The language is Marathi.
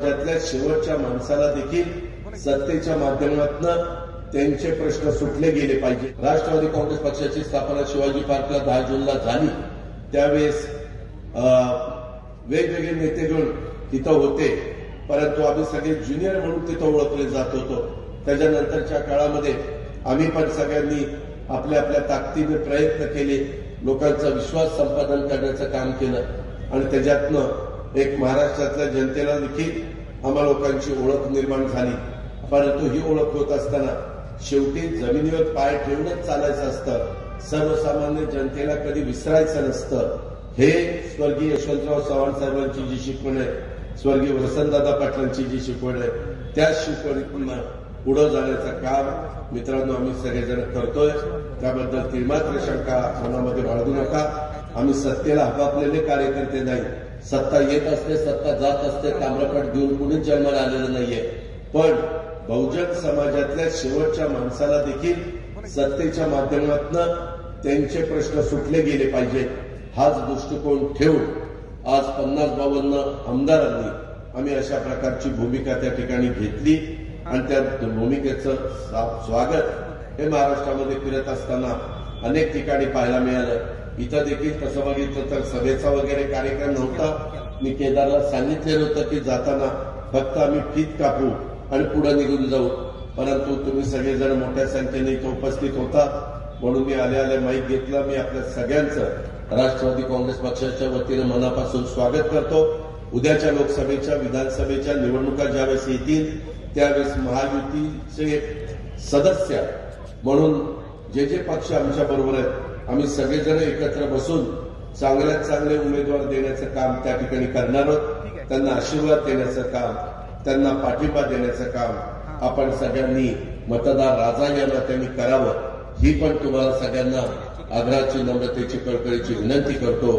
त्यातल्या शेवटच्या माणसाला देखील सत्तेच्या माध्यमातून त्यांचे प्रश्न सुटले गेले पाहिजे। राष्ट्रवादी काँग्रेस पक्षाची स्थापना शिवाजी पार्कला 10 जूनला झाली, त्यावेळेस वेगवेगळे नेतेगण तिथं होते, परंतु आम्ही सगळे ज्युनियर म्हणून तिथं ओळखले जात होतो। त्याच्यानंतरच्या काळामध्ये आम्ही पण सगळ्यांनी आपल्या आपल्या ताकदीने प्रयत्न केले, लोकांचा विश्वास संपादन करण्याचं काम केलं आणि त्याच्यातनं एक महाराष्ट्रातल्या जनतेला देखील आम्हा लोकांची ओळख निर्माण झाली। परंतु ही ओळख होत असताना शेवटी जमिनीवर पाय ठेवूनच चालायचं असतं, सर्वसामान्य जनतेला कधी विसरायचं नसतं। हे स्वर्गीय यशवंतराव चव्हाण साहेबांची जी शिकवण आहे, स्वर्गीय वसंतदादा पाटलांची जी शिकवण आहे, त्या शिकवणीतून पुढे जाण्याचं काम मित्रांनो आम्ही सगळेजण करतोय। त्याबद्दल तिळमात्र शंका मनामध्ये बाळगू नका। आम्ही सत्तेला हपापलेले कार्यकर्ते नाही, सत्ता येत असते, सत्ता जात असते, ताम्रपट घेऊन कुणीच जन्माला आलेलं नाहीये, पण बहुजन समाजातल्या शेवटच्या माणसाला देखील सत्तेच्या माध्यमातून त्यांचे प्रश्न सुटले गेले पाहिजे, हाच दृष्टिकोन ठेवून आज 50-52 आमदारांनी आम्ही अशा प्रकारची भूमिका त्या ठिकाणी घेतली आणि त्या भूमिकेचं स्वागत हे महाराष्ट्रामध्ये फिरत असताना अनेक ठिकाणी पाहायला मिळालं। इथं देखील तसं बघितलं तर सभेचा वगैरे कार्यक्रम नव्हता। मी केदारला सांगितलेलं होतं की जाताना फक्त आम्ही फीत कापू आणि पुढे निघून जाऊ, परंतु तुम्ही सगळेजण मोठ्या संख्येने इथं उपस्थित होता म्हणून मी आले माईक घेतला। मी आपल्या सगळ्यांचं राष्ट्रवादी काँग्रेस पक्षाच्या वतीनं मनापासून स्वागत करतो। उद्याच्या लोकसभेच्या विधानसभेच्या निवडणुका ज्यावेळेस येतील त्यावेळेस महायुतीचे सदस्य म्हणून जे जे पक्ष आमच्या बरोबर आहेत आम्ही सगळेजण एकत्र बसून चांगल्यात चांगले उमेदवार देण्याचं काम त्या ठिकाणी करणार आहोत। त्यांना आशीर्वाद देण्याचं काम, त्यांना पाठिंबा देण्याचं काम आपण सगळ्यांनी मतदार राजा या नात्याने करावं, ही पण तुम्हाला सगळ्यांना आग्रहाची नम्रतेची कळकळीची विनंती करतो।